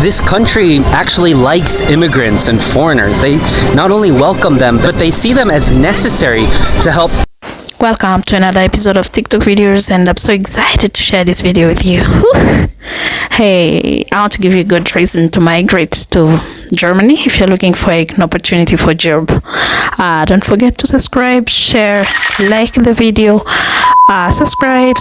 This country actually likes immigrants and foreigners. They not only welcome them, but they see them as necessary to help. Welcome to another episode of TikTok videos, and I'm so excited to share this video with you. Hey, I want to give you a good reason to migrate to Germany if you're looking for an opportunity for a job. Don't forget to subscribe, share, like the video, subscribe,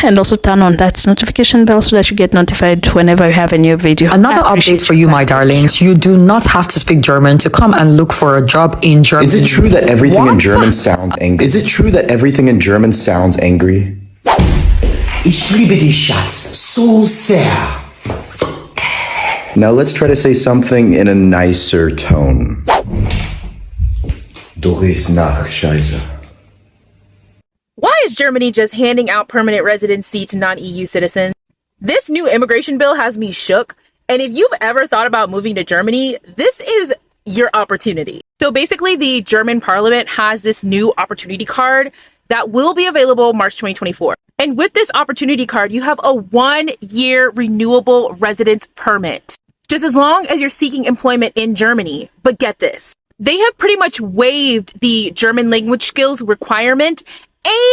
and also turn on that notification bell so that you get notified whenever you have a new video. Another update for you, my darlings. You do not have to speak German to come and look for a job in Germany. Is it true that everything in German sounds angry? Is it true that everything in German sounds angry? Ich liebe dich, Schatz, so sehr. Now let's try to say something in a nicer tone. Du riechst nach Scheiße. Why is Germany just handing out permanent residency to non-EU citizens? This new immigration bill has me shook, and if you've ever thought about moving to Germany, this is your opportunity. So basically, the German parliament has this new opportunity card that will be available March 2024. And with this opportunity card, you have a 1-year renewable residence permit, just as long as you're seeking employment in Germany. But get this, they have pretty much waived the German language skills requirement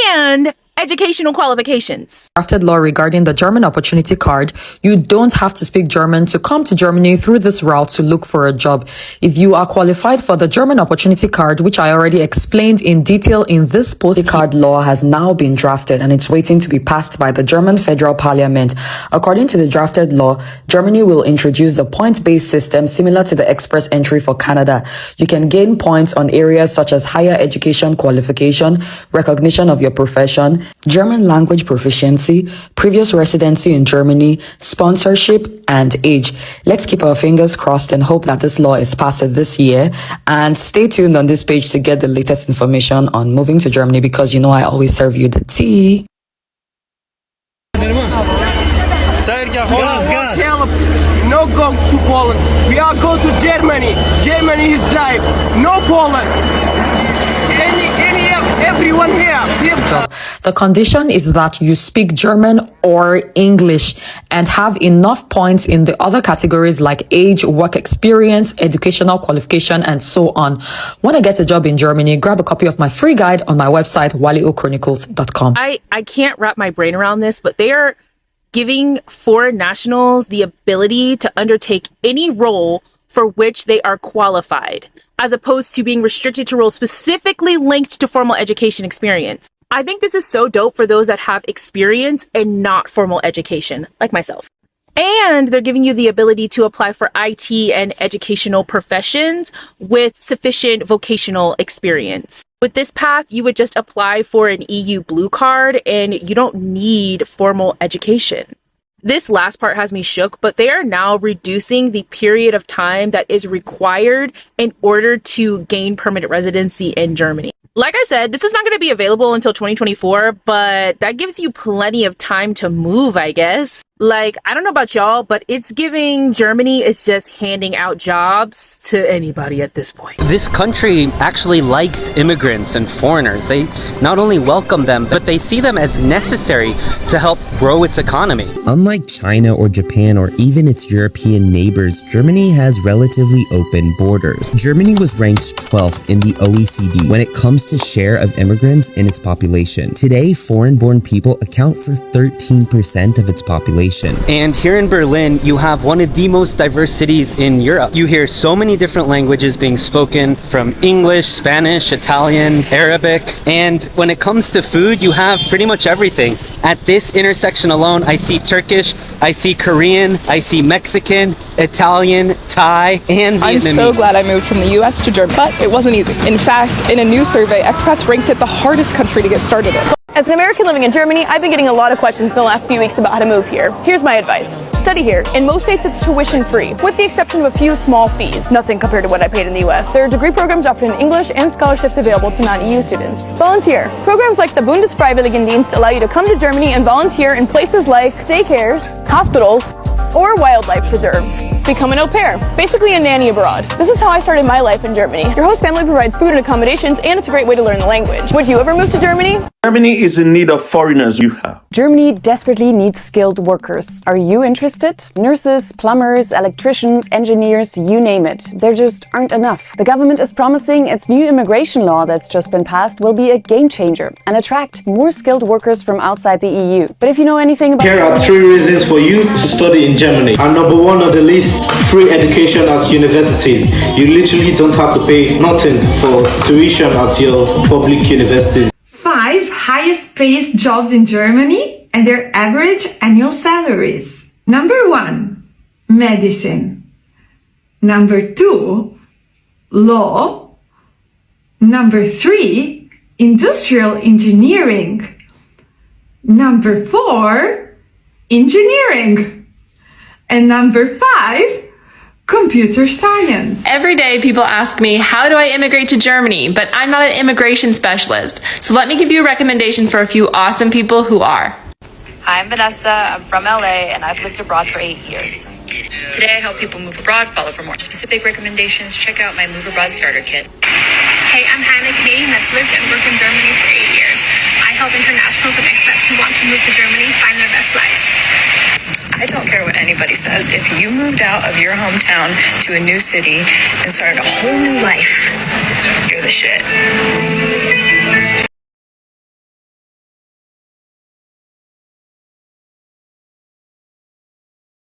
and educational qualifications. Drafted law regarding the German opportunity card. You don't have to speak German to come to Germany through this route to look for a job. If you are qualified for the German opportunity card, which I already explained in detail in this post, the card law has now been drafted and it's waiting to be passed by the German federal parliament. According to the drafted law, Germany will introduce the point-based system similar to the express entry for Canada. You can gain points on areas such as higher education qualification, recognition of your profession, German language proficiency, previous residency in Germany, sponsorship, and age. Let's keep our fingers crossed and hope that this law is passed this year. And stay tuned on this page to get the latest information on moving to Germany, because you know I always serve you the tea. No go to Poland. We are go to Germany. Germany is life. No Poland. Everyone here. The condition is that you speak German or English and have enough points in the other categories like age, work experience, educational qualification, and so on. Want to get a job in Germany? Grab a copy of my free guide on my website, waliochronicles.com. I can't wrap my brain around this, but they are giving foreign nationals the ability to undertake any role for which they are qualified, as opposed to being restricted to roles specifically linked to formal education experience. I think this is so dope for those that have experience and not formal education, like myself. And they're giving you the ability to apply for IT and educational professions with sufficient vocational experience. With this path, you would just apply for an EU blue card and you don't need formal education. This last part has me shook, but they are now reducing the period of time that is required in order to gain permanent residency in Germany. Like I said, this is not going to be available until 2024, but that gives you plenty of time to move, I guess. Like, I don't know about y'all, but it's giving Germany is just handing out jobs to anybody at this point. This country actually likes immigrants and foreigners. They not only welcome them, but they see them as necessary to help grow its economy. Unlike China or Japan or even its European neighbors, Germany has relatively open borders. Germany was ranked 12th in the OECD when it comes to share of immigrants in its population. Today, foreign-born people account for 13% of its population. And here in Berlin, you have one of the most diverse cities in Europe. You hear so many different languages being spoken, from English, Spanish, Italian, Arabic. And when it comes to food, you have pretty much everything. At this intersection alone, I see Turkish, I see Korean, I see Mexican, Italian, Thai, and Vietnamese. I'm so glad I moved from the US to Germany, but it wasn't easy. In fact, in a new survey, expats ranked it the hardest country to get started in. As an American living in Germany, I've been getting a lot of questions in the last few weeks about how to move here. Here's my advice. Study here. In most states, it's tuition free, with the exception of a few small fees. Nothing compared to what I paid in the US. There are degree programs offered in English and scholarships available to non-EU students. Volunteer. Programs like the Bundesfreiwilligendienst allow you to come to Germany and volunteer in places like daycares, hospitals, or wildlife preserves. Become an au pair, basically a nanny abroad. This is how I started my life in Germany. Your host family provides food and accommodations, and it's a great way to learn the language. Would you ever move to Germany? Germany is in need of foreigners. You have. Germany desperately needs skilled workers. Are you interested? Nurses, plumbers, electricians, engineers, you name it. There just aren't enough. The government is promising its new immigration law that's just been passed will be a game changer and attract more skilled workers from outside the EU. But if you know anything about... Here are 3 reasons for you to study in Germany. And number 1 on the list, free education at universities. You literally don't have to pay nothing for tuition at your public universities. 5 highest paid jobs in Germany and their average annual salaries. Number 1, medicine. Number 2, law. Number 3, industrial engineering. Number 4, engineering. And number 5, computer science. Every day people ask me, how do I immigrate to Germany? But I'm not an immigration specialist. So let me give you a recommendation for a few awesome people who are. Hi, I'm Vanessa. I'm from LA and I've lived abroad for 8 years. Today I help people move abroad. Follow for more specific recommendations. Check out my Move Abroad Starter Kit. Hey, I'm Hannah, Canadian that's lived and worked in Germany for 8 years. I help internationals and expats who want to move to Germany find their best lives. I don't care what anybody says. If you moved out of your hometown to a new city and started a whole new life, you're the shit.